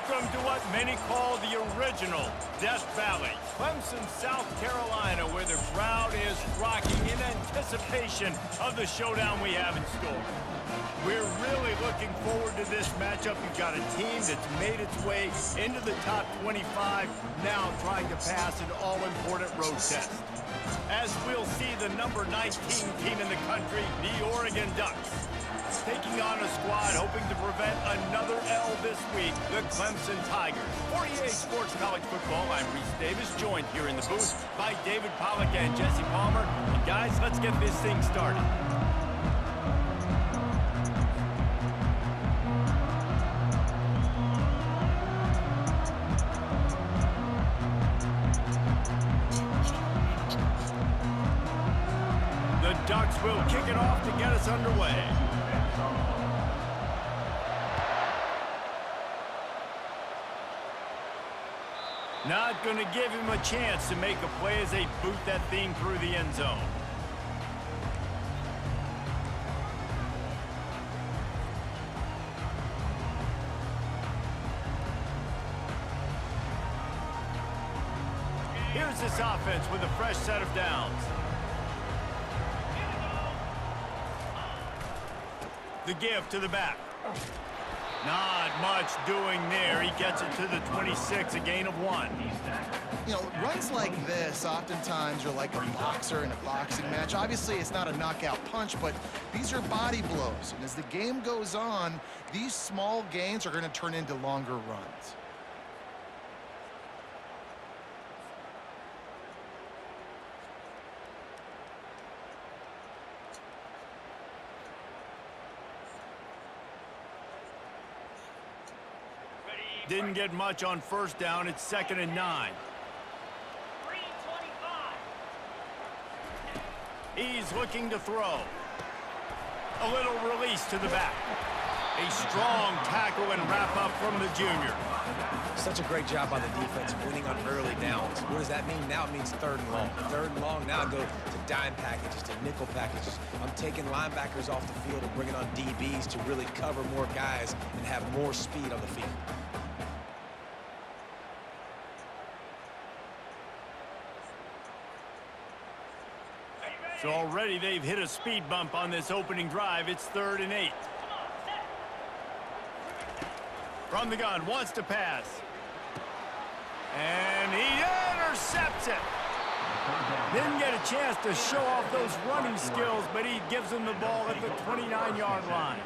Welcome to what many call the original Death Valley, Clemson, South Carolina, where the crowd is rocking in anticipation of the showdown we have in store. We're really looking forward to this matchup. You've got a team that's made its way into the top 25, now trying to pass an all-important road test. As we'll see, the number 19 team in the country, the Oregon Ducks, taking on a squad hoping to prevent another L this week, the Clemson Tigers. For EA Sports College Football, I'm Reese Davis, joined here in the booth by David Pollack and Jesse Palmer. And guys, let's get this thing started. The Ducks will kick it off to get us underway. Not going to give him a chance to make a play as they boot that thing through the end zone. Here's this offense with a fresh set of downs. The give to the back. Not much doing there. He gets it to the 26, a gain of 1. You know, runs like this oftentimes are like a boxer in a boxing match. Obviously, it's not a knockout punch, but these are body blows. And as the game goes on, these small gains are going to turn into longer runs. Didn't get much on first down. It's 2nd and 9. He's looking to throw. A little release to the back. A strong tackle and wrap up from the junior. Such a great job by the defense winning on early downs. What does that mean? Now it means 3rd and long. 3rd and long, now I go to dime packages, to nickel packages. I'm taking linebackers off the field and bringing on DBs to really cover more guys and have more speed on the field. So already they've hit a speed bump on this opening drive. It's 3rd and 8. From the gun, wants to pass. And he intercepts it. Didn't get a chance to show off those running skills, but he gives them the ball at the 29-yard line.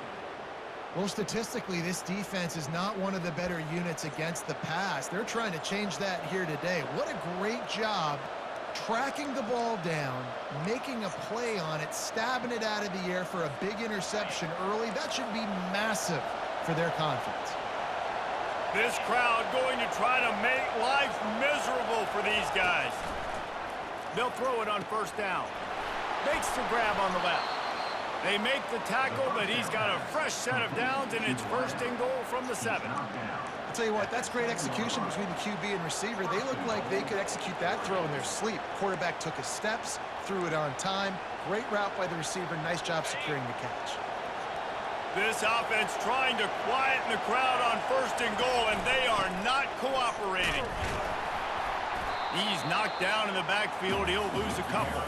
Well, statistically, this defense is not one of the better units against the pass. They're trying to change that here today. What a great job tracking the ball down, making a play on it, stabbing it out of the air for a big interception early. That should be massive for their confidence. This crowd going to try to make life miserable for these guys. They'll throw it on first down. Makes the grab on the left. They make the tackle, but he's got a fresh set of downs, and it's 1st and goal from the 7. I'll tell you what, that's great execution between the QB and receiver. They look like they could execute that throw in their sleep. Quarterback took his steps, threw it on time. Great route by the receiver. Nice job securing the catch. This offense trying to quieten the crowd on 1st and goal, and they are not cooperating. He's knocked down in the backfield. He'll lose a couple.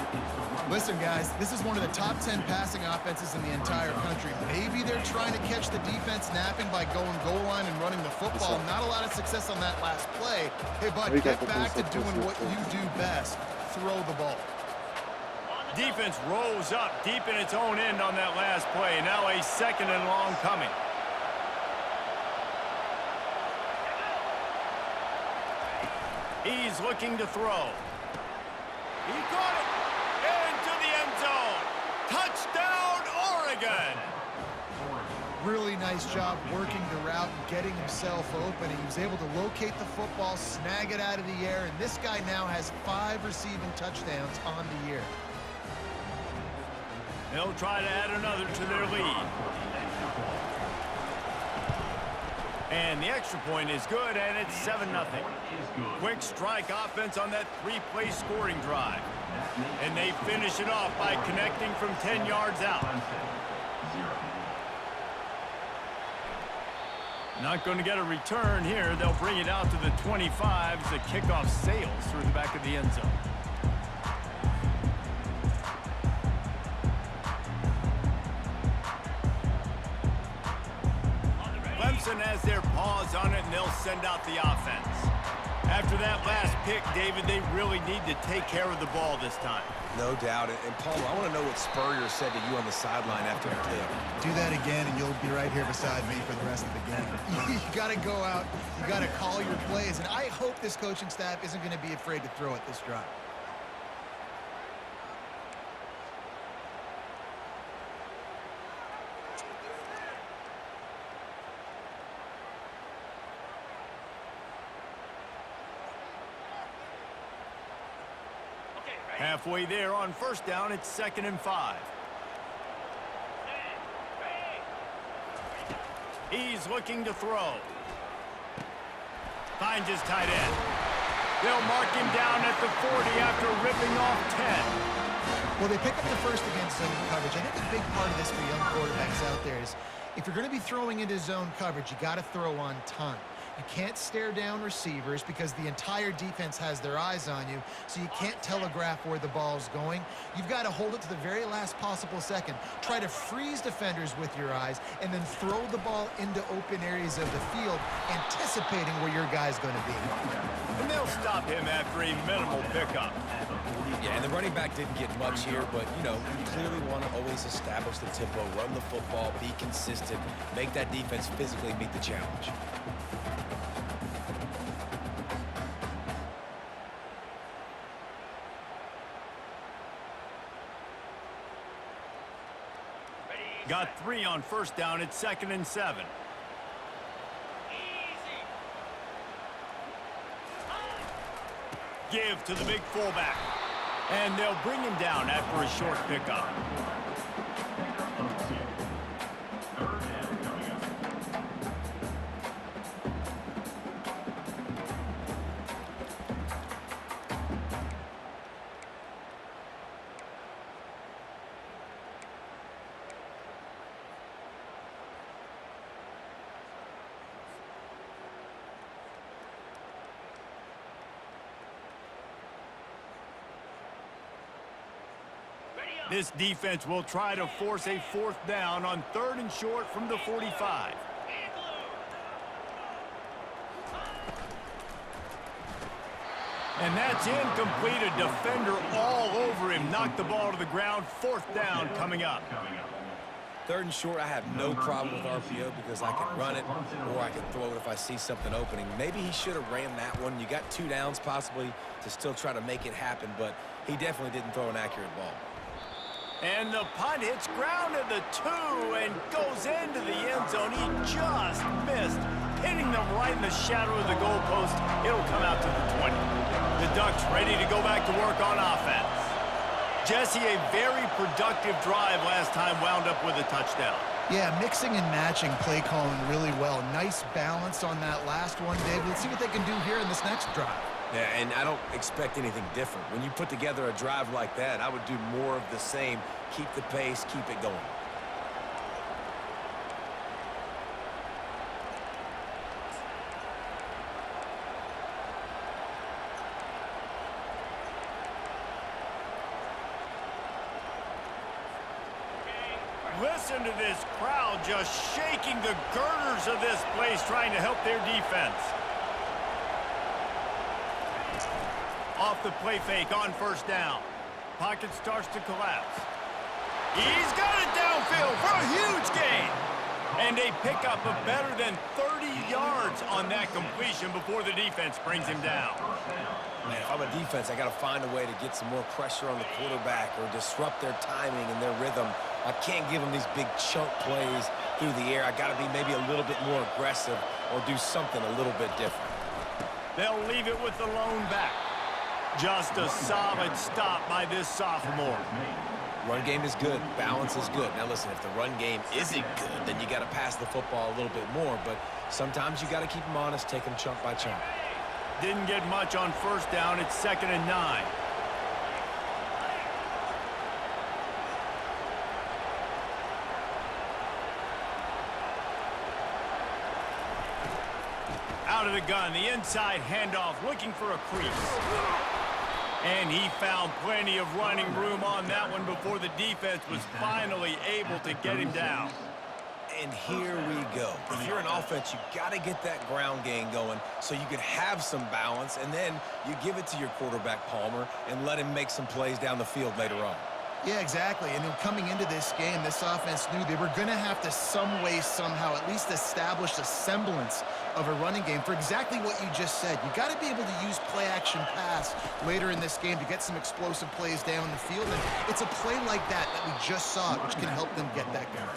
Listen, guys, this is one of the top 10 passing offenses in the entire country. Maybe they're trying to catch the defense napping by going goal line and running the football. Not a lot of success on that last play. Hey, bud, get back to doing what you do best. Throw the ball. Defense rose up deep in its own end on that last play. Now a 2nd and long coming. He's looking to throw. He got it into the end zone. Touchdown, Oregon. Really nice job working the route and getting himself open. He was able to locate the football, snag it out of the air, and this guy now has 5 receiving touchdowns on the year. They'll try to add another to their lead. And the extra point is good, and it's 7-0. Quick strike offense on that 3-play scoring drive. And they finish it off by connecting from 10 yards out. Not going to get a return here. They'll bring it out to the 25 as the kickoff sails through the back of the end zone. Clemson has their paws on it, and they'll send out the offense. After that last pick, David, they really need to take care of the ball this time. No doubt. And Paul, I want to know what Spurrier said to you on the sideline after the kick. Do that again, and you'll be right here beside me for the rest of the game. You got to go out. You got to call your plays, and I hope this coaching staff isn't going to be afraid to throw it this drive. Halfway there on first down, it's 2nd and 5. He's looking to throw. Finds his tight end. They'll mark him down at the 40 after ripping off 10. Well, they pick up the first against zone coverage. I think a big part of this for young quarterbacks out there is if you're going to be throwing into zone coverage, you got to throw on time. You can't stare down receivers because the entire defense has their eyes on you, so you can't telegraph where the ball's going. You've got to hold it to the very last possible second. Try to freeze defenders with your eyes and then throw the ball into open areas of the field, anticipating where your guy's going to be. And they'll stop him after a minimal pickup. Yeah, and the running back didn't get much here, but, you know, you clearly want to always establish the tempo, run the football, be consistent, make that defense physically meet the challenge. Got 3 on first down. It's 2nd and 7. Give to the big fullback. And they'll bring him down after a short pickup. This defense will try to force a 4th down on 3rd and short from the 45. And that's incomplete. A defender all over him. Knocked the ball to the ground. 4th down coming up. 3rd and short, I have no problem with RPO because I can run it or I can throw it if I see something opening. Maybe he should have ran that one. You got 2 downs possibly to still try to make it happen, but he definitely didn't throw an accurate ball. And the punt hits ground at the 2 and goes into the end zone. He just missed, hitting them right in the shadow of the goalpost. It'll come out to the 20. The Ducks ready to go back to work on offense. Jesse, a very productive drive last time wound up with a touchdown. Yeah, mixing and matching play calling really well. Nice balance on that last one, David. Let's see what they can do here in this next drive. Yeah, and I don't expect anything different. When you put together a drive like that, I would do more of the same. Keep the pace, keep it going. Listen to this crowd just shaking the girders of this place, trying to help their defense. Off the play fake on first down. Pocket starts to collapse. He's got it downfield for a huge gain. And a pickup of better than 30 yards on that completion before the defense brings him down. Man, if I'm a defense, I got to find a way to get some more pressure on the quarterback or disrupt their timing and their rhythm. I can't give them these big chunk plays through the air. I got to be maybe a little bit more aggressive or do something a little bit different. They'll leave it with the lone back. Just a solid stop by this sophomore. Run game is good. Balance is good. Now, listen, if the run game isn't good, then you got to pass the football a little bit more. But sometimes you got to keep them honest, take them chunk by chunk. Didn't get much on first down. It's 2nd and 9. out of the gun, the inside handoff, looking for a crease. And he found plenty of running room on that one before the defense was finally able to get him down. And here we go. If you're an offense, you got to get that ground game going so you can have some balance, and then you give it to your quarterback, Palmer, and let him make some plays down the field later on. Yeah, exactly. And then coming into this game, this offense knew they were going to have to some way, somehow, at least establish a semblance of a running game for exactly what you just said. You got to be able to use play-action pass later in this game to get some explosive plays down the field. And it's a play like that we just saw, which can help them get that going.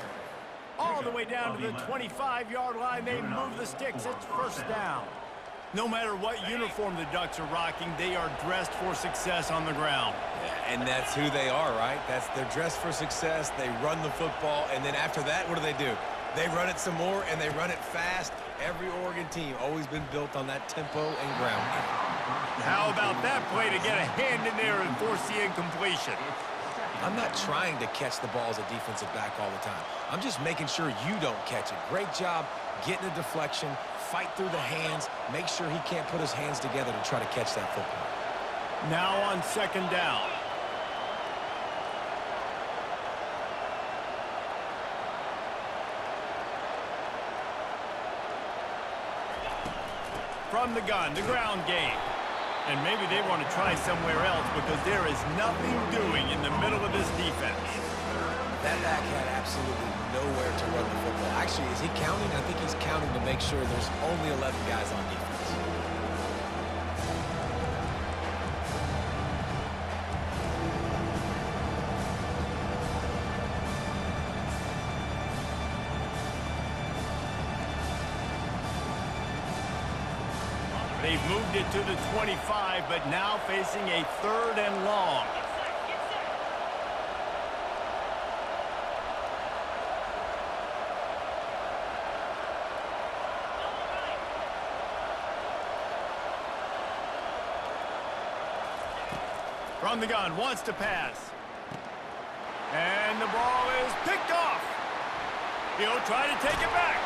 All the way down to the 25-yard line, they move the sticks. It's first down. No matter what uniform the Ducks are rocking, they are dressed for success on the ground. Yeah, and that's who they are, right? They're dressed for success. They run the football, and then after that, what do? They run it some more, and they run it fast. Every Oregon team always been built on that tempo and ground game. How about that play to get a hand in there and force the incompletion? I'm not trying to catch the ball as a defensive back all the time. I'm just making sure you don't catch it. Great job getting a deflection, fight through the hands, make sure he can't put his hands together to try to catch that football. Now on second down. From the gun, the ground game. And maybe they want to try somewhere else because there is nothing doing in the middle of this defense. That back had absolutely nowhere to run the football. Actually, is he counting? I think he's counting to make sure there's only 11 guys on defense. They've moved it to the 25, but now facing a third and long. From the gun, wants to pass. And the ball is picked off. He'll try to take it back.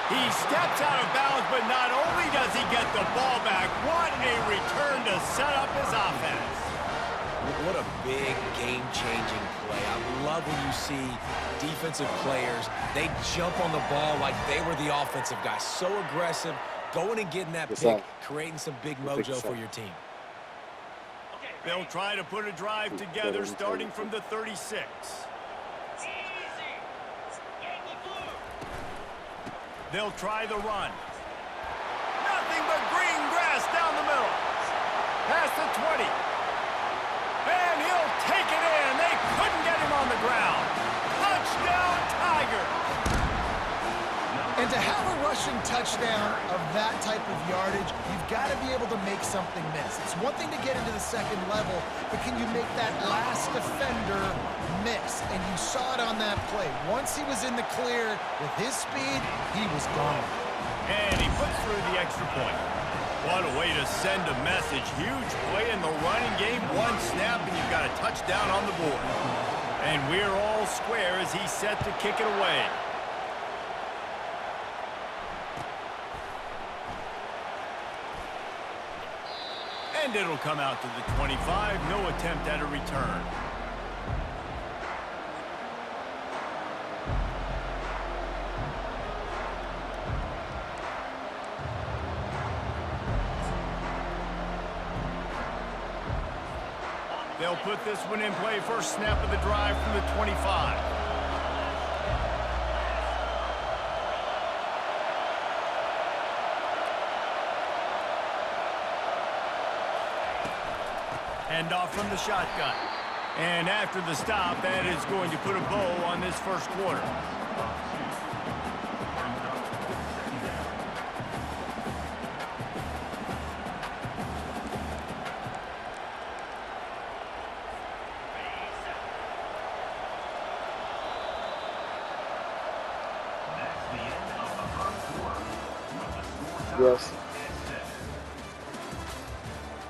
He steps out of bounds, but not only does he get the ball back, what a return to set up his offense. What a big game-changing play. I love when you see defensive players, they jump on the ball like they were the offensive guys. So aggressive, going and getting that pick, creating some big mojo for your team. They'll try to put a drive together starting from the 36. They'll try the run. Nothing but green grass down the middle. Past the 20. And he'll take it in. They couldn't get him on the ground. Touchdown, Tigers. And to have a rushing touchdown of that type of yardage, you've got to be able to make something miss. It's one thing to get into the second level, but can you make that last defender miss? And you saw it on that play. Once he was in the clear with his speed, he was gone. And he puts through the extra point. What a way to send a message. Huge play in the running game. One snap, and you've got a touchdown on the board. And we're all square as he's set to kick it away. And it'll come out to the 25. No attempt at a return. They'll put this one in play. First snap of the drive from the 25. Hand off from the shotgun. And after the stop, that is going to put a bow on this first quarter. Yes.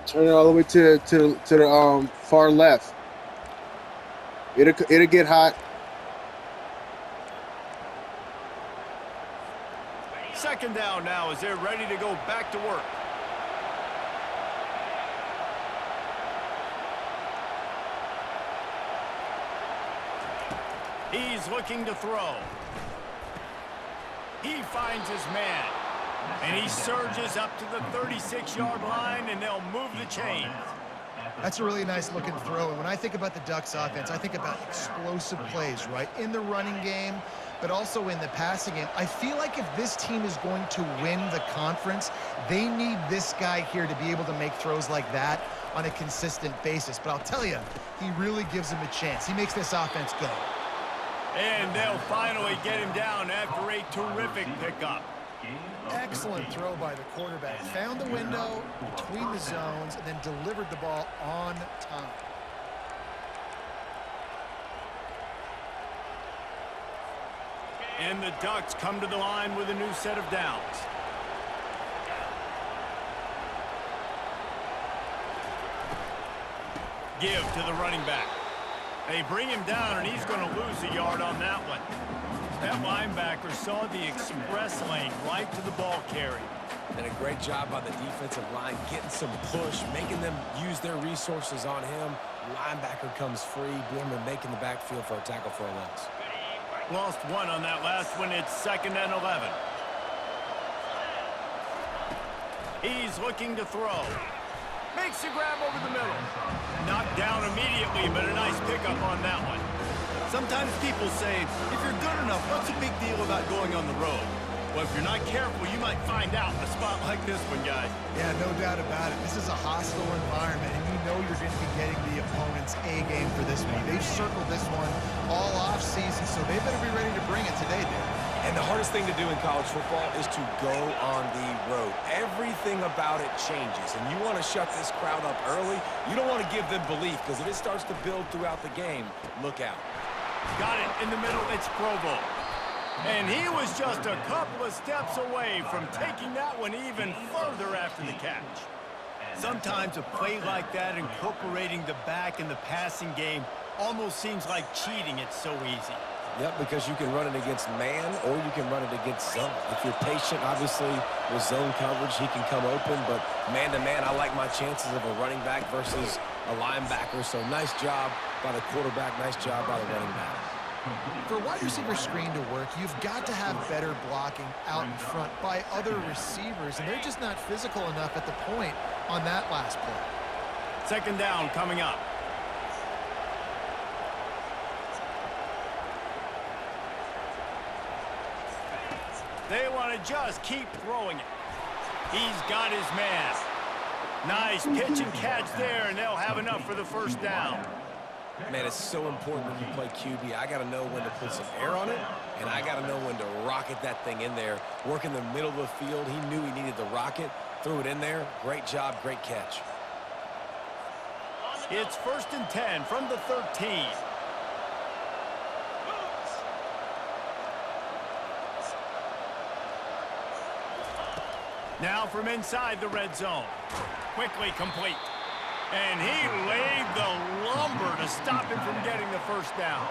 Turn it all the way to the far left. It'll get hot. Second down. down now as they're ready to go back to work. He's looking to throw. He finds his man. And he surges up to the 36-yard line, and they'll move the chains. That's a really nice looking throw. And when I think about the Ducks offense, I think about explosive plays, right? In the running game, but also in the passing game. I feel like if this team is going to win the conference, they need this guy here to be able to make throws like that on a consistent basis. But I'll tell you, he really gives him a chance. He makes this offense go. And they'll finally get him down after a terrific pickup. Excellent throw by the quarterback. Found the window between the zones and then delivered the ball on time. And the Ducks come to the line with a new set of downs. Give to the running back. They bring him down, and he's going to lose a yard on that one. That linebacker saw the express lane right to the ball carrier. And a great job by the defensive line, getting some push, making them use their resources on him. Linebacker comes free, Boomer making the backfield for a tackle for a loss. Lost one on that last one. It's 2nd and 11. He's looking to throw. Makes a grab over the middle. Knocked down immediately, but a nice pickup on that one. Sometimes people say, if you're good enough, what's the big deal about going on the road? Well, if you're not careful, you might find out in a spot like this one, guys. Yeah, no doubt about it. This is a hostile environment, and you know you're going to be getting the opponent's A game for this one. They've circled this one all off season, so they better be ready to bring it today, dude. And the hardest thing to do in college football is to go on the road. Everything about it changes, and you want to shut this crowd up early. You don't want to give them belief, because if it starts to build throughout the game, look out. Got it in the middle. It's Provo. And he was just a couple of steps away from taking that one even further after the catch. Sometimes a play like that, incorporating the back in the passing game, almost seems like cheating. It's so easy. Yep, because you can run it against man or you can run it against zone. If you're patient, obviously, with zone coverage, he can come open. But man-to-man, I like my chances of a running back versus a linebacker. So nice job by the quarterback, nice job by the running back. For a wide receiver screen to work, you've got to have better blocking out in front by other receivers, and they're just not physical enough at the point on that last play. 2nd down coming up. They want to just keep throwing it. He's got his man. Nice pitch and catch there, and they'll have enough for the 1st down. Man, it's so important when you play QB. I got to know when to put some air on it, and I got to know when to rocket that thing in there. Work in the middle of the field. He knew he needed the rocket, threw it in there. Great job, great catch. It's 1st and 10 from the 13. Now from inside the red zone. Quickly complete. And he laid the lumber to stop him from getting the 1st down.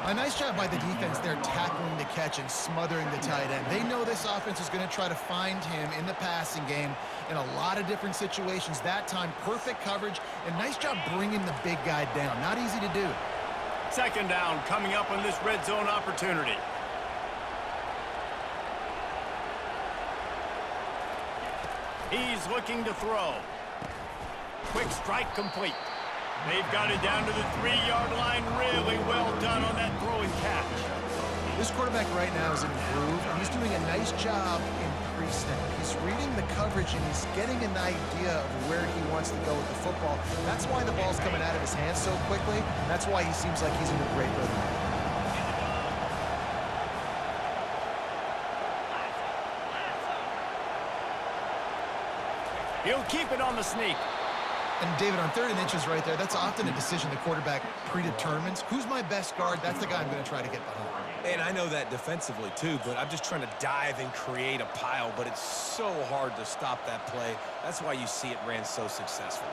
A nice job by the defense there, tackling the catch and smothering the tight end. They know this offense is going to try to find him in the passing game in a lot of different situations. That time, perfect coverage, and nice job bringing the big guy down. Not easy to do. 2nd down coming up on this red zone opportunity. He's looking to throw. Quick strike complete. They've got it down to the 3-yard line. Really well done on that throw and catch. This quarterback right now is in a groove, and he's doing a nice job in pre-snap. He's reading the coverage, and he's getting an idea of where he wants to go with the football. That's why the ball's coming out of his hands so quickly. That's why he seems like he's in a great rhythm. He'll keep it on the sneak. And David, on 3rd and inches right there, that's often a decision the quarterback predetermines. Who's my best guard? That's the guy I'm going to try to get behind. And I know that defensively, too, but I'm just trying to dive and create a pile, but it's so hard to stop that play. That's why you see it ran so successfully.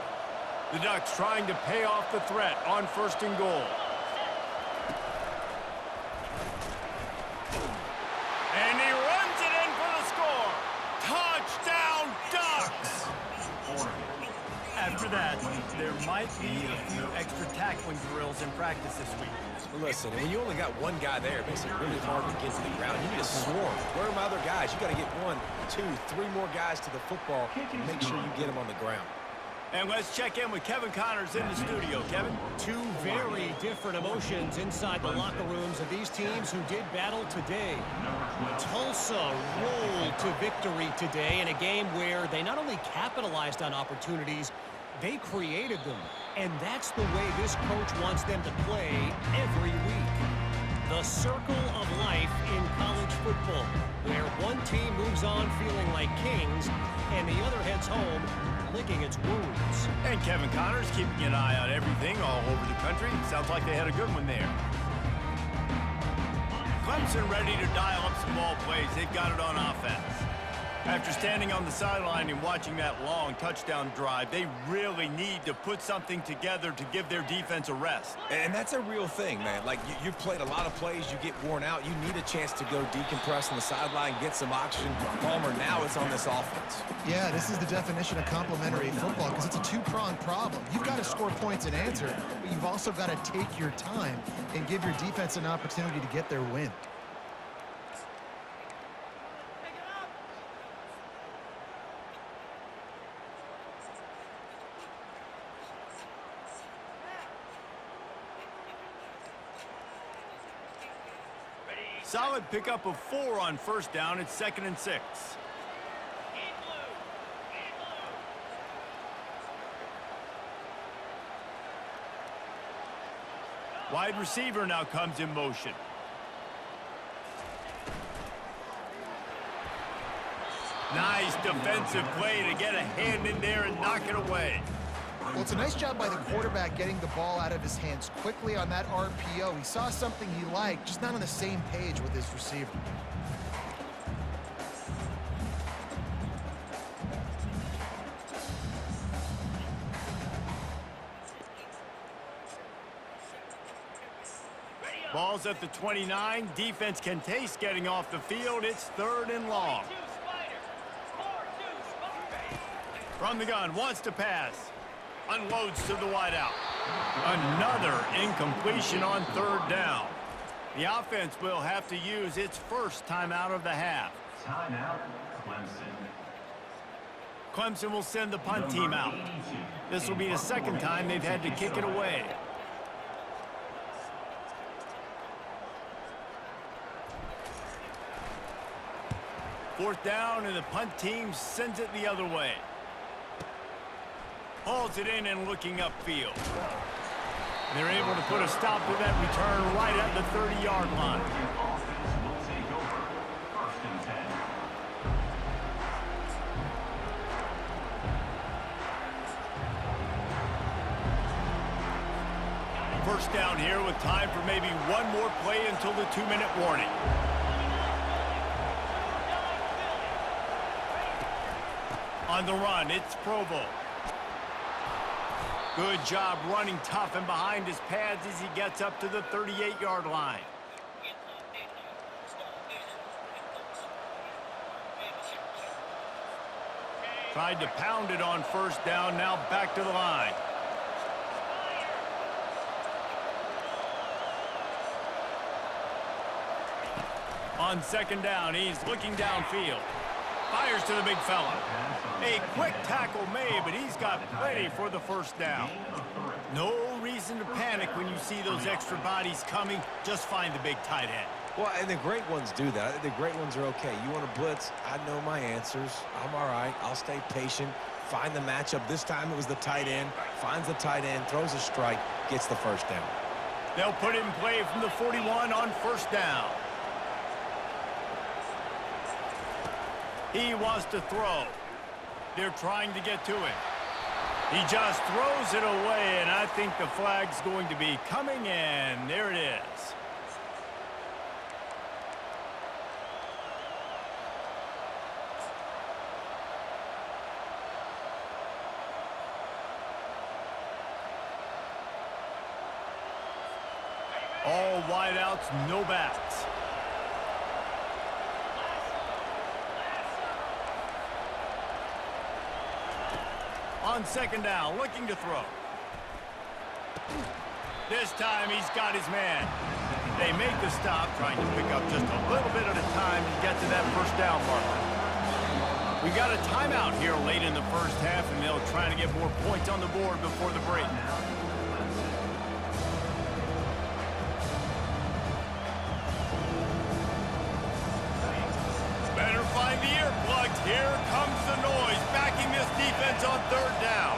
The Ducks trying to pay off the threat on 1st and goal. And he runs it in for the score. After that, there might be a few extra tackling drills in practice this week. Listen, when you only got one guy there, it makes it really hard to get to the ground. You need a swarm. Where are my other guys? You got to get 1, 2, 3 more guys to the football and make sure you get them on the ground. And let's check in with Kevin Connors in the studio. Kevin? Two very different emotions inside the locker rooms of these teams who did battle today. Tulsa rolled to victory today in a game where they not only capitalized on opportunities, they created them. And that's the way this coach wants them to play every week. The circle of life in college football, where one team moves on feeling like kings and the other heads home licking its wounds. And Kevin Connors keeping an eye on everything all over the country. Sounds like they had a good one there. Clemson ready to dial up some ball plays. They've got it on offense. After standing on the sideline and watching that long touchdown drive, they really need to put something together to give their defense a rest. And that's a real thing, man. Like, you played a lot of plays, you get worn out. You need a chance to go decompress on the sideline, get some oxygen. Palmer, now it's on this offense. Yeah, this is the definition of complementary football because it's a two-pronged problem. You've got to score points and answer, but you've also got to take your time and give your defense an opportunity to get their win. Solid pickup of 4 on first down. It's 2nd and 6. Wide receiver now comes in motion. Nice defensive play to get a hand in there and knock it away. Well, it's a nice job by the quarterback getting the ball out of his hands quickly on that RPO. He saw something he liked, just not on the same page with his receiver. Ball's at the 29. Defense can taste getting off the field. It's 3rd and long. From the gun, wants to pass. Unloads to the wideout. Another incompletion on 3rd down. The offense will have to use its first timeout of the half. Timeout, Clemson. Clemson will send the punt team out. This will be the 2nd time they've had to kick it away. Fourth down, and the punt team sends it the other way. Hauls it in and looking upfield. They're able to put a stop to that return right at the 30-yard line. First down here with time for maybe one more play until the 2-minute warning. On the run, it's Provo. Good job running tough and behind his pads as he gets up to the 38-yard line. Tried to pound it on first down, now back to the line. On 2nd down, he's looking downfield. Fires to the big fella. A quick tackle made, but he's got plenty for the first down. No reason to panic when you see those extra bodies coming. Just find the big tight end. Well, and the great ones do that. I think the great ones are okay. You want to blitz? I know my answers. I'm all right. I'll stay patient. Find the matchup. This time it was the tight end. Finds the tight end, throws a strike, gets the first down. They'll put it in play from the 41 on first down. He wants to throw. They're trying to get to it. He just throws it away, and I think the flag's going to be coming in. There it is. All wideouts, no backs. On second down, looking to throw. This time he's got his man. They make the stop, trying to pick up just a little bit at a time to get to that first down marker. We've got a timeout here late in the first half, and they'll try to get more points on the board before the break. Better find the earplugs. Here comes the noise, backing this defense on third down.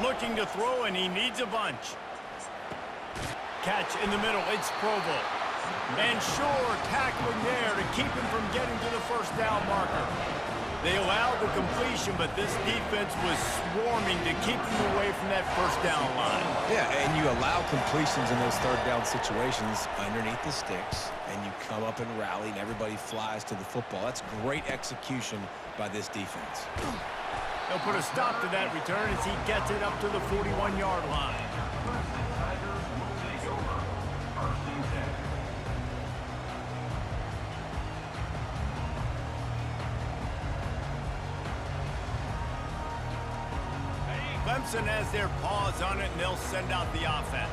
Looking to throw, and he needs a bunch. Catch in the middle, it's Provo. And sure, tackling there to keep him from getting to the first down marker. They allowed the completion, but this defense was swarming to keep him away from that first down line. Yeah, and you allow completions in those third down situations underneath the sticks, and you come up and rally, and everybody flies to the football. That's great execution by this defense. They'll put a stop to that return as he gets it up to the 41-yard line. Clemson has their paws on it, and they'll send out the offense.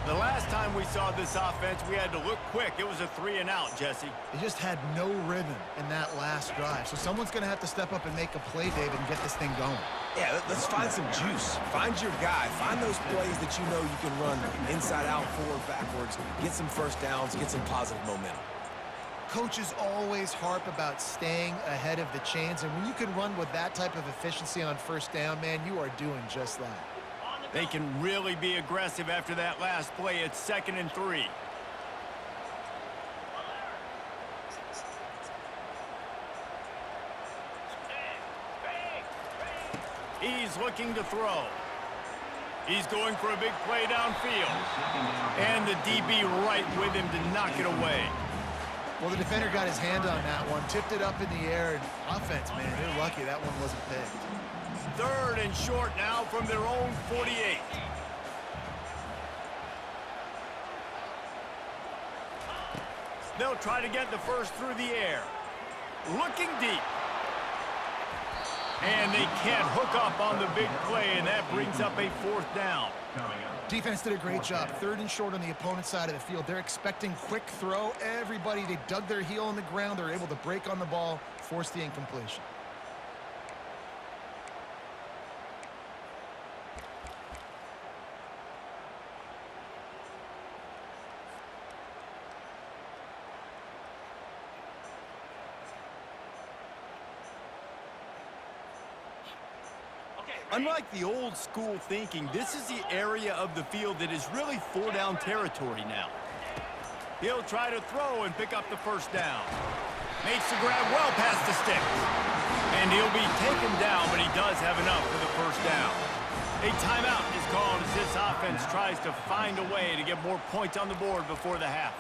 The last time we saw this offense, we had to look quick. It was a 3-and-out, Jesse. They just had no rhythm in that last drive. So someone's going to have to step up and make a play, David, and get this thing going. Yeah, let's find some juice. Find your guy. Find those plays that you know you can run inside out, forward, backwards. Get some first downs. Get some positive momentum. Coaches always harp about staying ahead of the chains, and when you can run with that type of efficiency on first down, man, you are doing just that. They can really be aggressive after that last play. It's 2nd and 3. He's looking to throw. He's going for a big play downfield. And the DB right with him to knock it away. Well, the defender got his hand on that one, tipped it up in the air, and offense, man, they're lucky that one wasn't picked. 3rd and short now from their own 48. They'll try to get the first through the air. Looking deep. And they can't hook up on the big play, and that brings up a 4th down. Defense did a great job. 3rd and short on the opponent's side of the field. They're expecting quick throw. Everybody, they dug their heel on the ground. They're able to break on the ball, force the incompletion. Unlike the old school thinking, this is the area of the field that is really 4-down territory now. He'll try to throw and pick up the first down. Makes the grab well past the sticks. And he'll be taken down, but he does have enough for the first down. A timeout is called as this offense tries to find a way to get more points on the board before the half.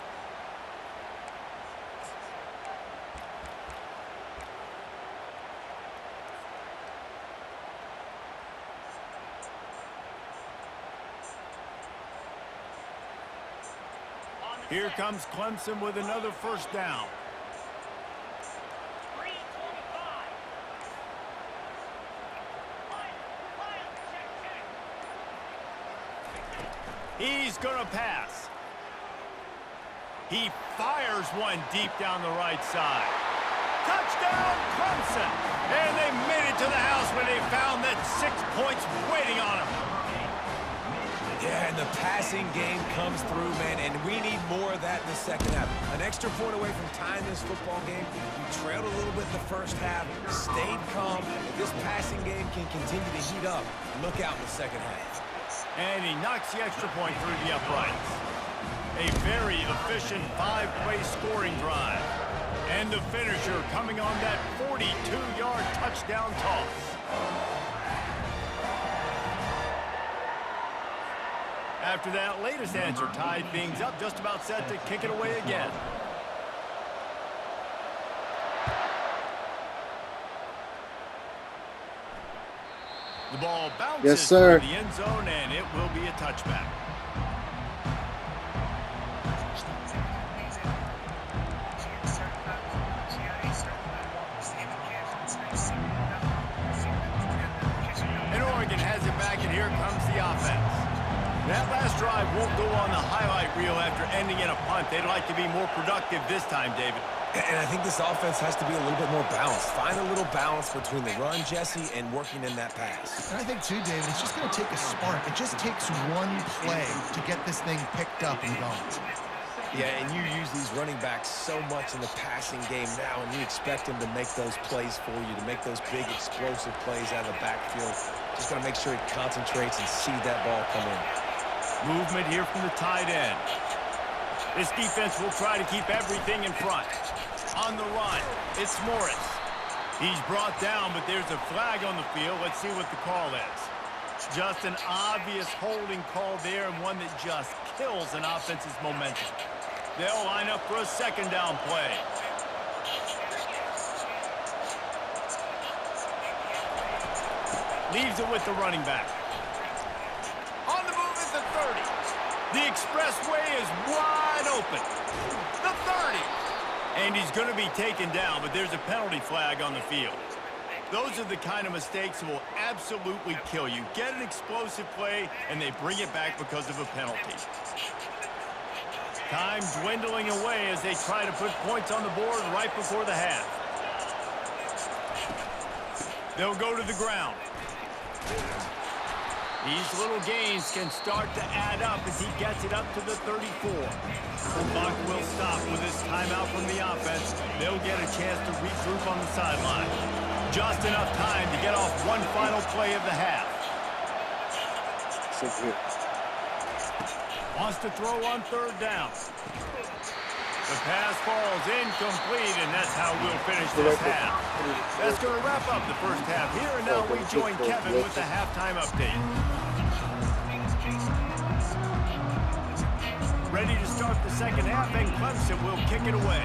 Here comes Clemson with another first down. He's going to pass. He fires one deep down the right side. Touchdown, Clemson! And they made it to the house when they found that 6 points waiting on them. Yeah, and the passing game comes through, man, and we need more of that in the second half. An extra point away from tying this football game. You trailed a little bit in the first half, stayed calm. If this passing game can continue to heat up, look out in the second half. And he knocks the extra point through the uprights. A very efficient 5-play scoring drive. And the finisher coming on that 42-yard touchdown toss. After that latest answer tied things up, just about set to kick it away again. The ball bounces Yes, sir. through the end zone, and it will be a touchback. and has it back, and here comes the offense. That last drive won't go on the highlight reel after ending in a punt. They'd like to be more productive this time, David. And I think this offense has to be a little bit more balanced. Find a little balance between the run, Jesse, and working in that pass. And I think, too, David, it's just going to take a spark. It just takes one play to get this thing picked up and going. Yeah, and you use these running backs so much in the passing game now, and you expect them to make those plays for you, to make those big explosive plays out of the backfield. Just got to make sure he concentrates and see that ball come in. Movement here from the tight end. This defense will try to keep everything in front. On the run, it's Morris. He's brought down, but there's a flag on the field. Let's see what the call is. Just an obvious holding call there, and one that just kills an offense's momentum. They'll line up for a second down play. Leaves it with the running back. On the move is the 30. The expressway is wide open. The 30. And he's going to be taken down, but there's a penalty flag on the field. Those are the kind of mistakes that will absolutely kill you. Get an explosive play, and they bring it back because of a penalty. Time dwindling away as they try to put points on the board right before the half. They'll go to the ground. These little gains can start to add up as he gets it up to the 34. The clock will stop with this timeout from the offense. They'll get a chance to regroup on the sideline. Just enough time to get off one final play of the half. Wants to throw on third down. The pass falls incomplete, and that's how we'll finish this half. That's going to wrap up the first half here, and now we join Kevin with the halftime update. Ready to start the second half, and Clemson will kick it away.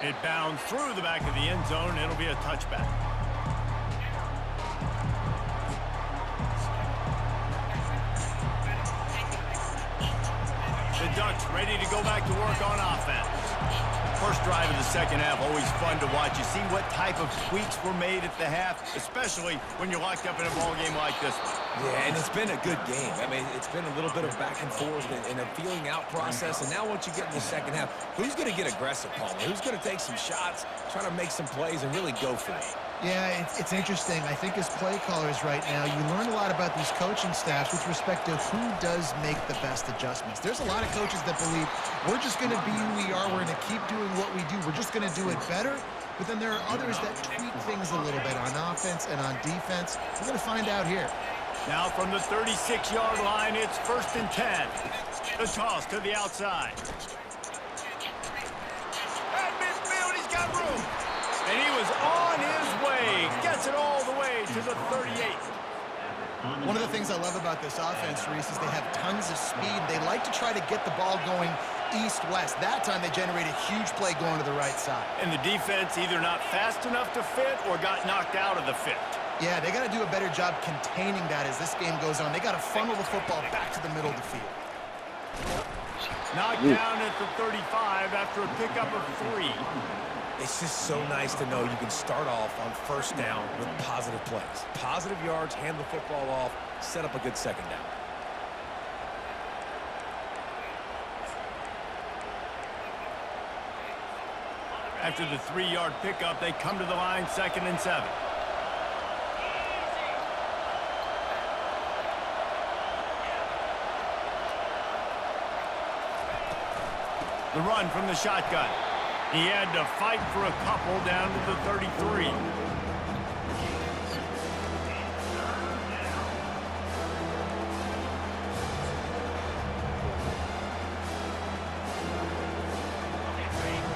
It bounds through the back of the end zone. It'll be a touchback. The Ducks ready to go back to work on offense. First drive of the second half, always fun to watch. You see what type of tweaks were made at the half, especially when you're locked up in a ball game like this one. Yeah, and it's been a good game. I mean, it's been a little bit of back and forth and a feeling out process. And now once you get in the second half, who's going to get aggressive, Palmer? Who's going to take some shots, try to make some plays, and really go for it? Yeah, it's interesting. I think as play callers right now, you learn a lot about these coaching staffs with respect to who does make the best adjustments. There's a lot of coaches that believe we're just going to be who we are. We're going to keep doing what we do. We're just going to do it better. But then there are others that tweak things a little bit on offense and on defense. We're going to find out here. Now from the 36-yard line, it's 1st and 10. The toss to the outside. At midfield, he's got room. And he was on his way. Gets it all the way to the 38. One of the things I love about this offense, Reese, is they have tons of speed. They like to try to get the ball going east-west. That time they generated a huge play going to the right side. And the defense either not fast enough to fit or got knocked out of the fit. Yeah, they got to do a better job containing that as this game goes on. They got to funnel the football back to the middle of the field. Knocked down at the 35 after a pickup of 3. It's just so nice to know you can start off on first down with positive plays. Positive yards, hand the football off, set up a good second down. After the 3-yard pickup, they come to the line 2nd and 7. The run from the shotgun. He had to fight for a couple down to the 33.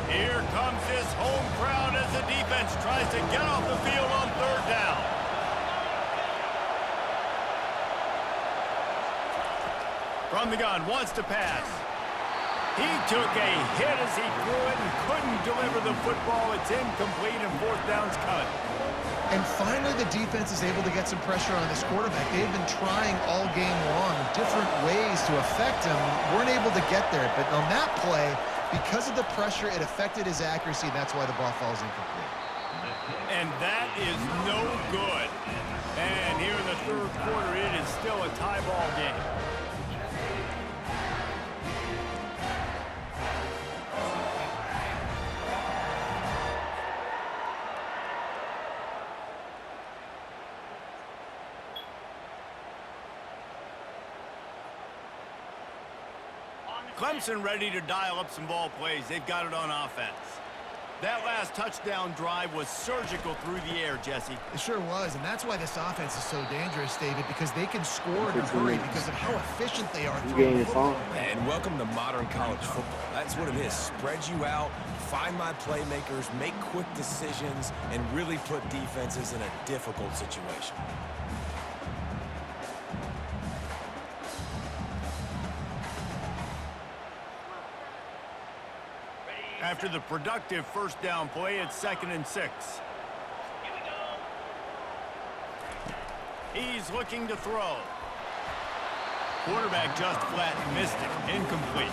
Here comes this home crowd as the defense tries to get off the field on 3rd down. From the gun, wants to pass. He took a hit as he threw it and couldn't deliver the football. It's incomplete, and 4th down's coming. And finally, the defense is able to get some pressure on this quarterback. They've been trying all game long different ways to affect him. Weren't able to get there, but on that play, Because of the pressure, it affected his accuracy. That's why the ball falls incomplete. And that is no good. And here in the third quarter, it is still a tie ball game. Clemson ready to dial up some ball plays. They've got it on offense. That last touchdown drive was surgical through the air, Jesse. It sure was, and that's why this offense is so dangerous, David, because they can score in a hurry because of how efficient they are throwing the football. And welcome to modern college football. That's what it is. Spread you out, find my playmakers, make quick decisions, and really put defenses in a difficult situation. After the productive first down play, it's 2nd and 6. He's looking to throw. Quarterback just flat missed it. Incomplete.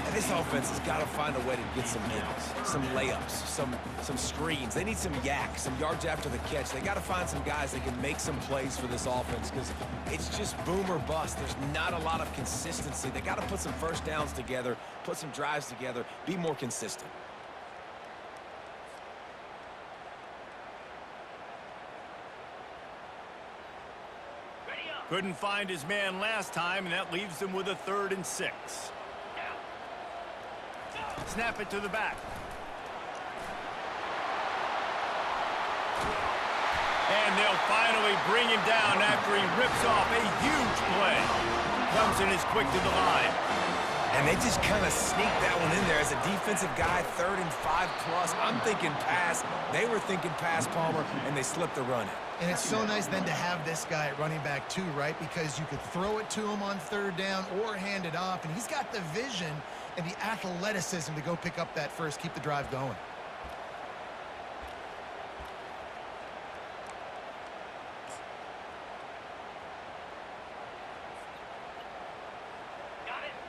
And this offense has got to find a way to get some hits, some layups, some screens. They need some yak, some yards after the catch. They got to find some guys that can make some plays for this offense because it's just boom or bust. There's not a lot of consistency. They got to put some first downs together, put some drives together, be more consistent. Couldn't find his man last time, and that leaves him with a 3rd and 6. Snap it to the back. And they'll finally bring him down after he rips off a huge play. Clemson is quick to the line. And they just kind of sneaked that one in there as a defensive guy, 3rd and 5 plus. I'm thinking pass. They were thinking pass, Palmer, and they slipped the run in. And it's so nice then to have this guy at running back too, right? Because you could throw it to him on 3rd down or hand it off, and he's got the vision and the athleticism to go pick up that first, keep the drive going.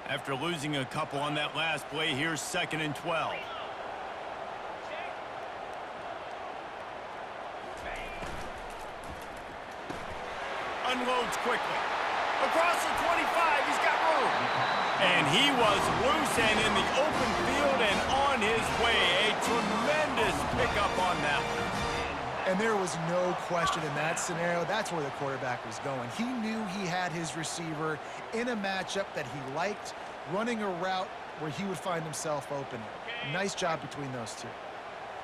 After losing a couple on that last play, here's 2nd and 12. Unloads quickly. Across the 25, he's got room. And he was loose and in the open field and on his way. A tremendous pickup on that one. And there was no question in that scenario. That's where the quarterback was going. He knew he had his receiver in a matchup that he liked, running a route where he would find himself open. Nice job between those two.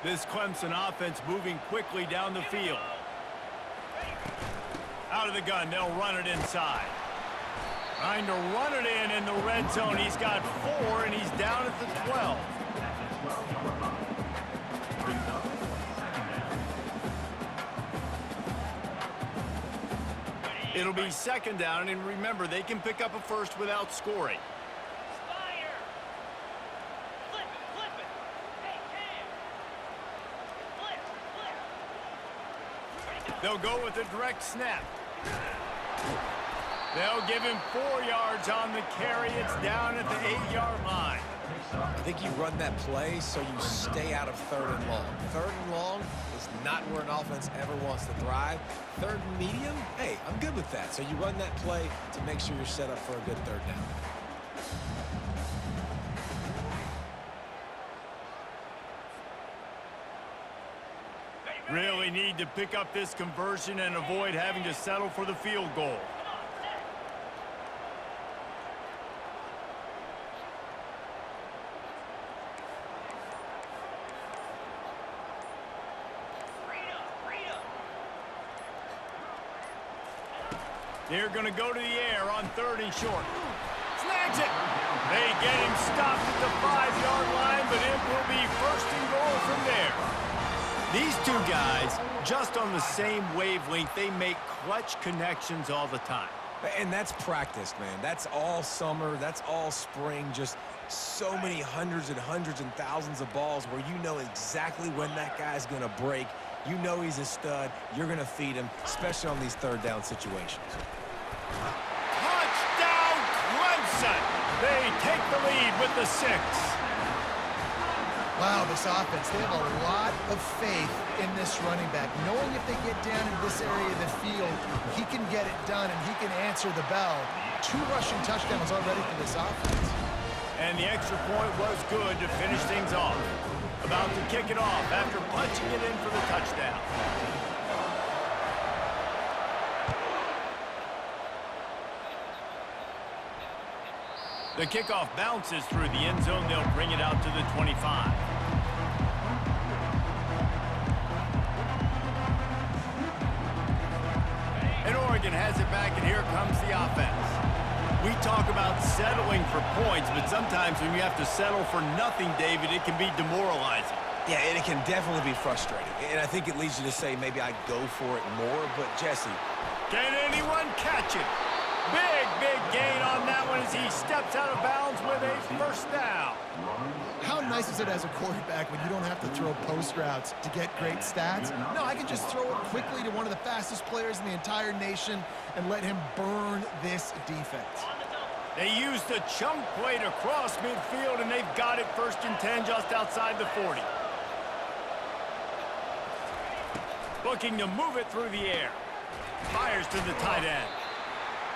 This Clemson offense moving quickly down the field. Out of the gun, they'll run it inside. Trying to run it in the red zone. He's got 4, and he's down at the 12. It'll be 2nd down, and remember, they can pick up a first without scoring. They'll go with a direct snap. They'll give him 4 yards on the carry. It's down at the 8-yard line. I think you run that play so you stay out of 3rd and long. 3rd and long is not where an offense ever wants to thrive. 3rd and medium, hey, I'm good with that. So you run that play to make sure you're set up for a good 3rd down. Really need to pick up this conversion and avoid having to settle for the field goal. They're going to go to the air on 3rd and short. Snags it. They get him stopped at the 5-yard line, but it will be 1st and goal from there. These two guys, just on the same wavelength, they make clutch connections all the time. And that's practice, man. That's all summer. That's all spring. Just so many hundreds and thousands of balls where you know exactly when that guy's going to break. You know he's a stud. You're going to feed him, especially on these 3rd down situations. Touchdown, Clemson! They take the lead with the 6. Wow, this offense, they have a lot of faith in this running back, knowing if they get down in this area of the field, he can get it done and he can answer the bell. 2 rushing touchdowns already for this offense. And the extra point was good to finish things off. About to kick it off after punching it in for the touchdown. The kickoff bounces through the end zone. They'll bring it out to the 25. And Oregon has it back, and here comes the offense. We talk about settling for points, but sometimes when you have to settle for nothing, David, it can be demoralizing. Yeah, and it can definitely be frustrating. And I think it leads you to say maybe I go for it more. But, Jesse, can anyone catch it? Big gain on that one as he steps out of bounds with a first down. How nice is it as a quarterback when you don't have to throw post routes to get great stats? No, I can just throw it quickly to one of the fastest players in the entire nation and let him burn this defense. They used the chunk play to cross midfield, and they've got it 1st and 10 just outside the 40. Looking to move it through the air. Fires to the tight end.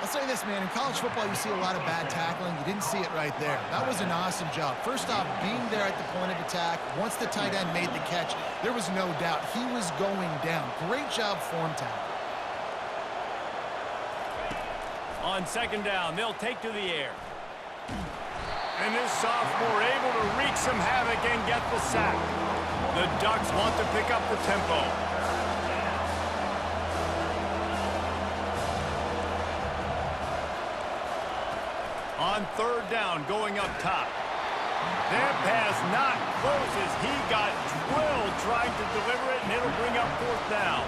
I'll say this, man. In college football, you see a lot of bad tackling. You didn't see it right there. That was an awesome job. First off, being there at the point of attack. Once the tight end made the catch, there was no doubt he was going down. Great job form tackle. On 2nd down, they'll take to the air. And this sophomore able to wreak some havoc and get the sack. The Ducks want to pick up the tempo. On 3rd down, going up top. That pass not close as he got drilled trying to deliver it, and it'll bring up 4th down.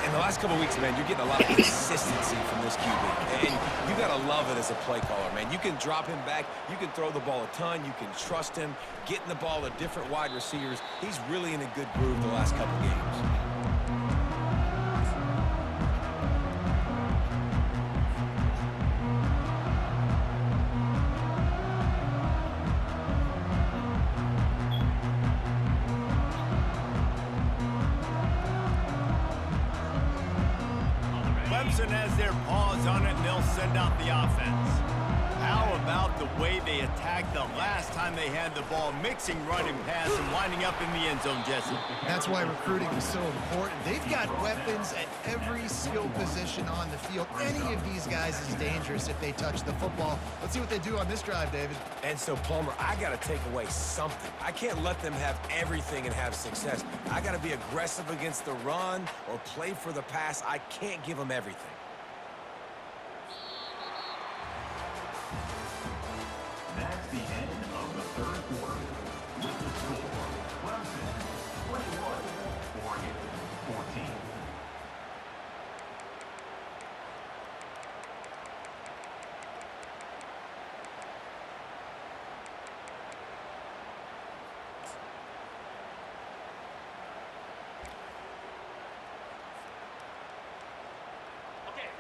in the last couple of weeks, man, you're getting a lot of consistency from this QB. And you got to love it as a play caller, man. You can drop him back. You can throw the ball a ton. You can trust him. Getting the ball to different wide receivers. He's really in a good groove the last couple games. Clemson has their paws on it, and they'll send out the offense. How about the way they attacked the last time they had the ball, mixing run and pass and lining up in the end zone, Jesse? That's why recruiting is so important. They've got weapons at every skill position on the field. Any of these guys is dangerous if they touch the football. Let's see what they do on this drive, David. And so, Palmer, I got to take away something. I can't let them have everything and have success. I got to be aggressive against the run or play for the pass. I can't give them everything. That's the end of the third quarter. With the score, Clemson 21, Oregon 14.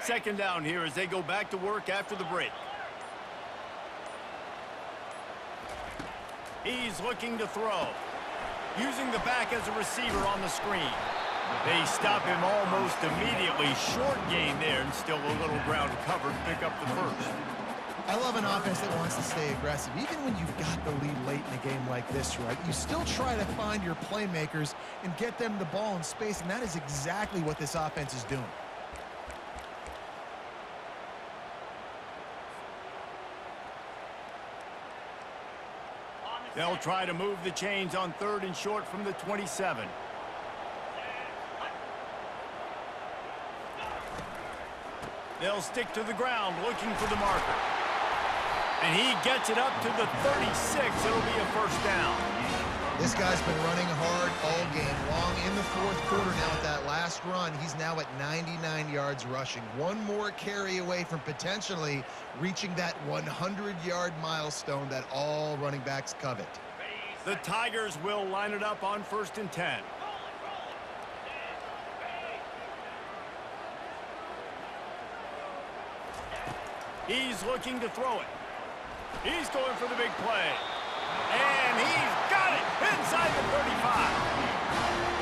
Second down here as they go back to work after the break. He's looking to throw. Using the back as a receiver on the screen. They stop him almost immediately. Short gain there and still a little ground covered to pick up the first. I love an offense that wants to stay aggressive. Even when you've got the lead late in a game like this, right, you still try to find your playmakers and get them the ball in space, and that is exactly what this offense is doing. They'll try to move the chains on third and short from the 27. They'll stick to the ground looking for the marker. And he gets it up to the 36. It'll be a first down. This guy's been running hard all game long. In the fourth quarter now with that last run, he's now at 99 yards rushing. One more carry away from potentially reaching that 100-yard milestone that all running backs covet. The Tigers will line it up on 1st and 10. He's looking to throw it. He's going for the big play. And he's got it!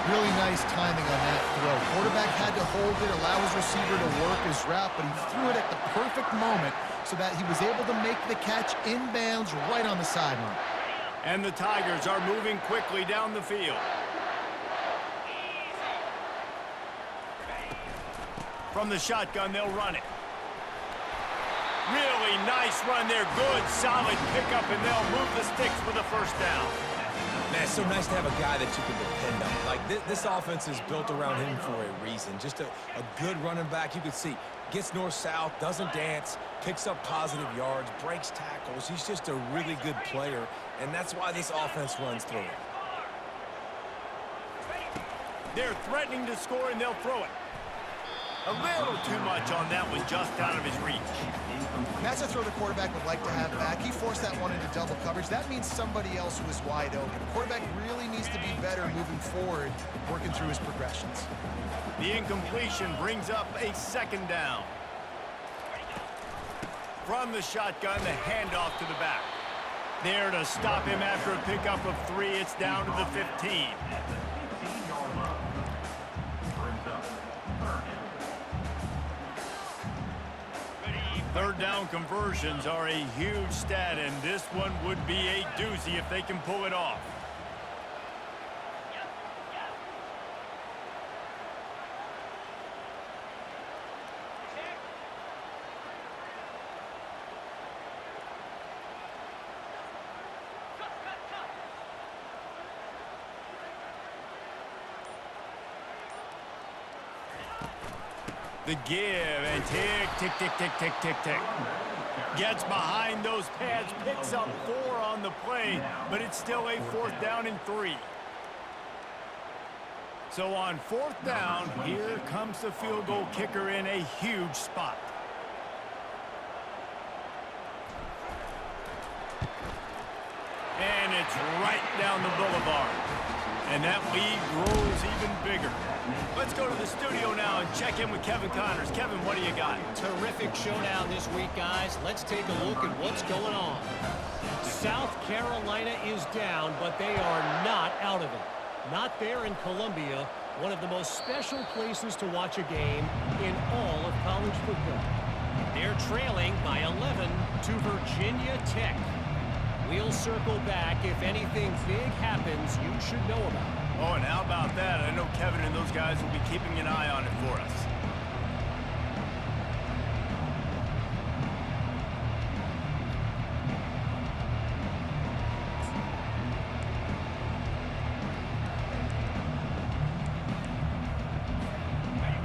Really nice timing on that throw. Quarterback had to hold it, allow his receiver to work his route, but he threw it at the perfect moment so that he was able to make the catch inbounds right on the sideline. And the Tigers are moving quickly down the field. From the shotgun, they'll run it. Really nice run there. Good, solid pickup, and they'll move the sticks with a first down. Man, it's so nice to have a guy that you can depend on. Like, this offense is built around him for a reason. Just a good running back. You can see, gets north-south, doesn't dance, picks up positive yards, breaks tackles. He's just a really good player, and that's why this offense runs through it. They're threatening to score, and they'll throw it. A little too much on that one, just out of his reach. That's a throw the quarterback would like to have back. He forced that one into double coverage. That means somebody else was wide open. The quarterback really needs to be better moving forward, working through his progressions. The incompletion brings up a second down. From the shotgun, the handoff to the back. There to stop him after a pickup of 3. It's down to the 15. Third down conversions are a huge stat, and this one would be a doozy if they can pull it off. The give and tick, tick, tick, tick, tick, tick, tick. Gets behind those pads, picks up 4 on the play, but it's still a 4th down and 3. So on 4th down, here comes the field goal kicker in a huge spot. And it's right down the boulevard. And that lead grows even bigger. Let's go to the studio now and check in with Kevin Connors. Kevin, what do you got? Terrific showdown this week, guys. Let's take a look at what's going on. South Carolina is down, but they are not out of it. Not there in Columbia, one of the most special places to watch a game in all of college football. They're trailing by 11 to Virginia Tech. We'll circle back if anything big happens you should know about. Oh, and how about that? I know Kevin and those guys will be keeping an eye on it for us.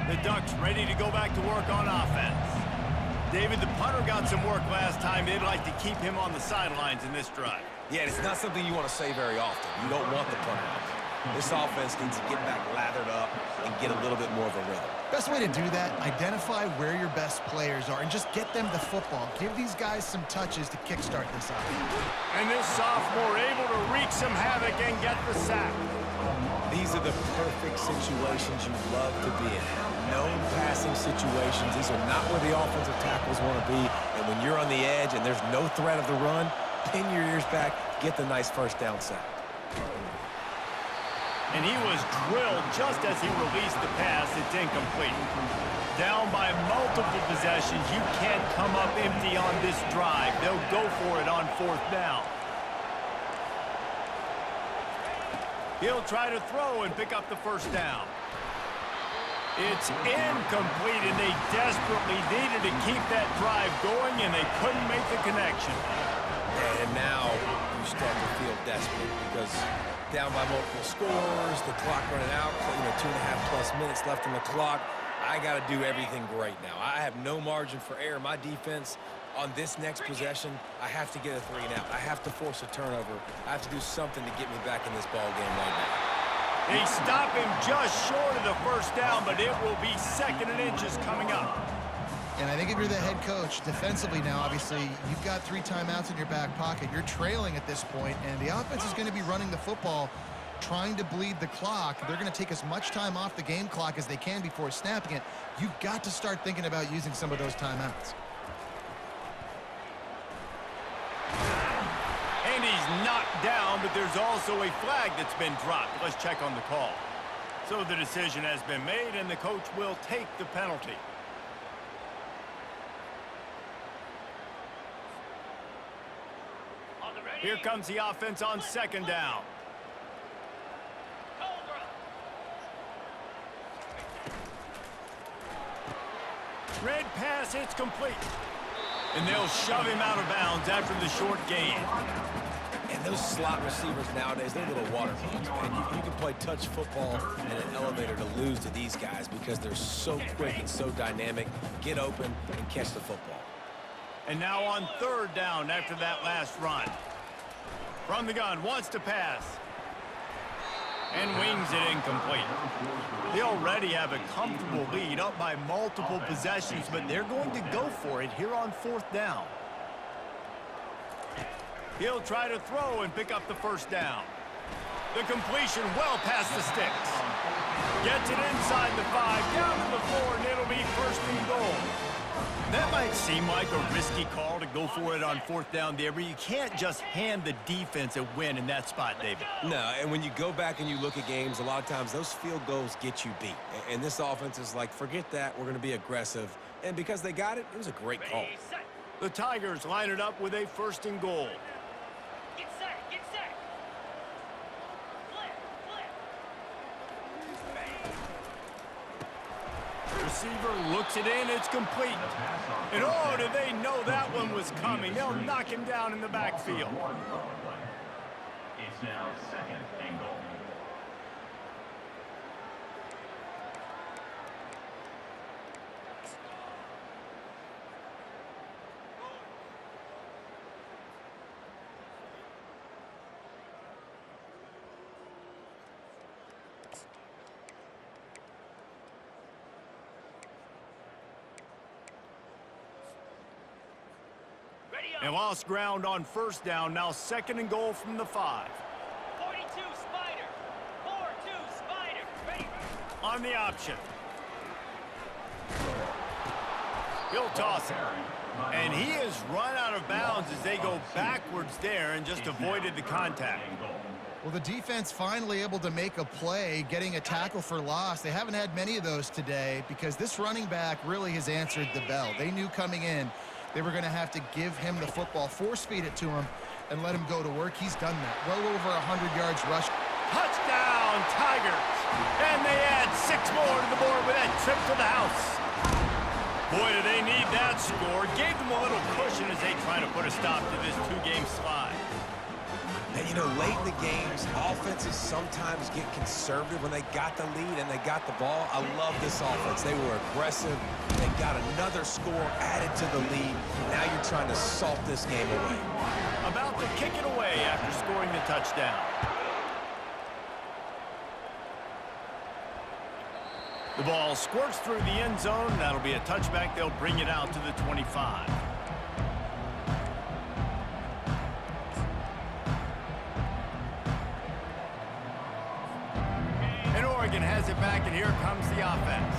The Ducks ready to go back to work on offense. David, the punter got some work last time. They'd like to keep him on the sidelines in this drive. Yeah, it's not something you want to say very often. You don't want the punter out there. This offense needs to get back lathered up and get a little bit more of a rhythm. Best way to do that, identify where your best players are and just get them the football. Give these guys some touches to kickstart this offense. And this sophomore able to wreak some havoc and get the sack. These are the perfect situations you love to be in. Known passing situations. These are not where the offensive tackles want to be. And when you're on the edge and there's no threat of the run, pin your ears back, get the nice first down sack. And he was drilled just as he released the pass. It's incomplete. Down by multiple possessions. You can't come up empty on this drive. They'll go for it on 4th down. He'll try to throw and pick up the first down. It's incomplete, and they desperately needed to keep that drive going, and they couldn't make the connection. And now you start to feel desperate because down by multiple scores, the clock running out, 2.5+ minutes left on the clock. I got to do everything great now. I have no margin for error. My defense on this next possession, I have to get a 3 and out. I have to force a turnover. I have to do something to get me back in this ball game right now. They stop him just short of the first down, but it will be 2nd and inches coming up. And I think if you're the head coach, defensively now, obviously, you've got 3 timeouts in your back pocket. You're trailing at this point, and the offense is going to be running the football, trying to bleed the clock. They're going to take as much time off the game clock as they can before snapping it. You've got to start thinking about using some of those timeouts. And he's knocked down, but there's also a flag that's been dropped. Let's check on the call. So the decision has been made, and the coach will take the penalty. Here comes the offense on second down. Red pass, it's complete. And they'll shove him out of bounds after the short gain. And those slot receivers nowadays, they're little water bugs, man. You can play touch football in an elevator to lose to these guys because they're so quick and so dynamic. Get open and catch the football. And now on third down after that last run. From the gun, wants to pass. And wings it incomplete. They already have a comfortable lead, up by multiple possessions, but they're going to go for it here on fourth down. He'll try to throw and pick up the first down. The completion well past the sticks. Gets it inside the 5, down to the 4, and it'll be first and goal. That might seem like a risky call to go for it on fourth down there, but you can't just hand the defense a win in that spot, David. No, and when you go back and you look at games, a lot of times those field goals get you beat. And this offense is like, forget that, we're going to be aggressive. And because they got it, it was a great call. The Tigers line it up with a first and goal. Get set, get set. Flip, flip. Receiver looks it in, it's complete. And oh, did they know that one was coming? They'll knock him down in the backfield. It's now second and goal. They lost ground on first down, now second and goal from the 5. 42 Spider. 4-2 Spider. Ready. On the option. He'll toss it. And he is run out of bounds as they go backwards there and just avoided the contact. Well, the defense finally able to make a play, getting a tackle for loss. They haven't had many of those today because this running back really has answered the bell. They knew coming in they were going to have to give him the football, force feed it to him, and let him go to work. He's done that. Well over 100 yards rush. Touchdown, Tigers! And they add 6 more to the board with that trip to the house. Boy, do they need that score. Gave them a little cushion as they try to put a stop to this 2-game slide. And, you know, late in the games, offenses sometimes get conservative when they got the lead and they got the ball. I love this offense. They were aggressive. They got another score added to the lead. Now you're trying to salt this game away. About to kick it away after scoring the touchdown. The ball squirts through the end zone. That'll be a touchback. They'll bring it out to the 25. And Oregon has it back, and here comes the offense.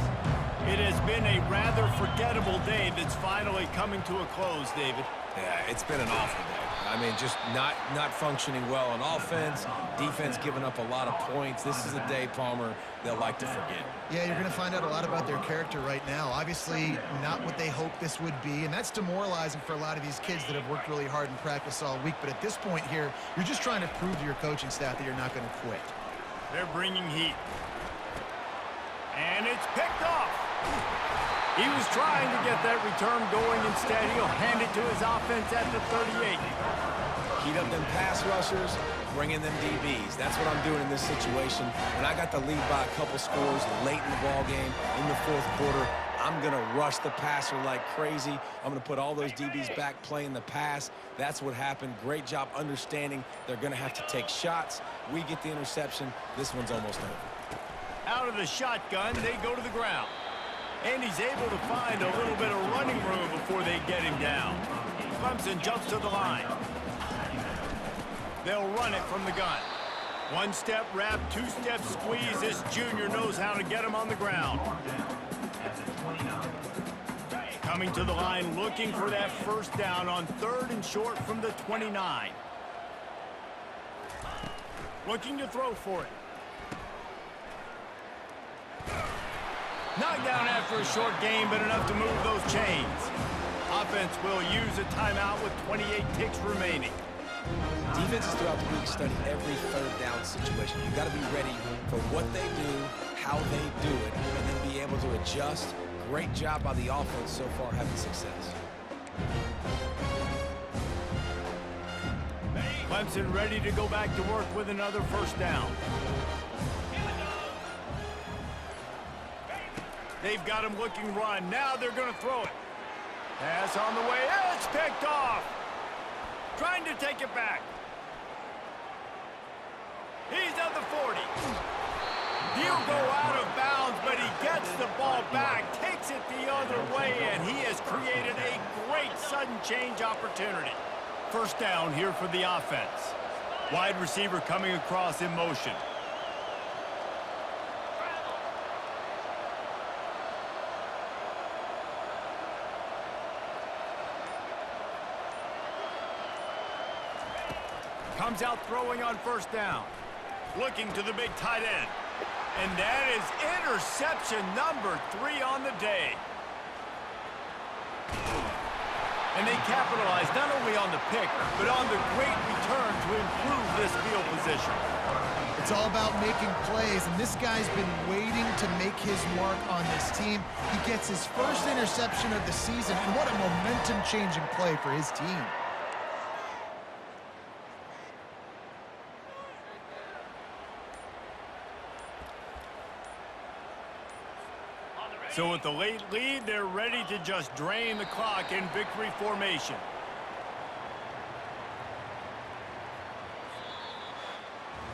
It has been a rather forgettable day that's finally coming to a close, David. Yeah, it's been an awful day. I mean, just not functioning well on offense, defense giving up a lot of points. This is a day, Palmer, they'll like to forget. Yeah, you're going to find out a lot about their character right now. Obviously, not what they hoped this would be, and that's demoralizing for a lot of these kids that have worked really hard in practice all week. But at this point here, you're just trying to prove to your coaching staff that you're not going to quit. They're bringing heat. And it's picked off. He was trying to get that return going. Instead, he'll hand it to his offense at the 38. Heat up them pass rushers, bring in them DBs. That's what I'm doing in this situation. When I got the lead by a couple scores late in the ball game, in the fourth quarter, I'm going to rush the passer like crazy. I'm going to put all those DBs back playing the pass. That's what happened. Great job understanding they're going to have to take shots. We get the interception. This one's almost over. Out of the shotgun, they go to the ground. And he's able to find a little bit of running room before they get him down. Clemson jumps to the line. They'll run it from the gun. One-step wrap, two-step squeeze. This junior knows how to get him on the ground. Coming to the line, looking for that first down on 3rd and short from the 29. Looking to throw for it. Knocked down after a short game, but enough to move those chains. Offense will use a timeout with 28 ticks remaining. Defenses throughout the week study every third down situation. You've got to be ready for what they do, how they do it, and then be able to adjust. Great job by the offense so far having success. Clemson ready to go back to work with another first down. They've got him looking run. Now they're going to throw it. Pass on the way. It's picked off. Trying to take it back. He's at the 40. He'll go out of bounds, but he gets the ball back, takes it the other way, and he has created a great sudden change opportunity. First down here for the offense. Wide receiver coming across in motion. Comes out throwing on first down. Looking to the big tight end. And that is interception number 3 on the day. And they capitalize not only on the pick, but on the great return to improve this field position. It's all about making plays, and this guy's been waiting to make his mark on this team. He gets his first interception of the season, and what a momentum-changing play for his team. So with the late lead, they're ready to just drain the clock in victory formation.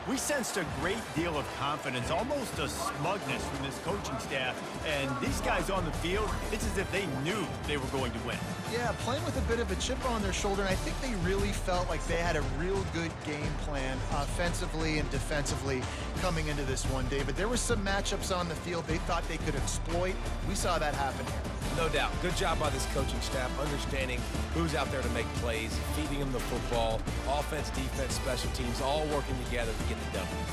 We sensed a great deal of confidence, almost a smugness from this coaching staff. And these guys on the field, it's as if they knew they were going to win. Yeah, playing with a bit of a chip on their shoulder, and I think they really felt like they had a real good game plan offensively and defensively coming into this one, David. There were some matchups on the field they thought they could exploit. We saw that happen here. No doubt. Good job by this coaching staff, understanding who's out there to make plays, feeding them the football, offense, defense, special teams, all working together to get the W.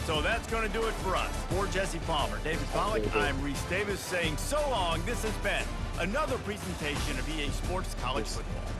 So that's going to do it for us. For Jesse Palmer, David Pollack, I'm Reese Davis saying so long. This has been another presentation of EA Sports College Football.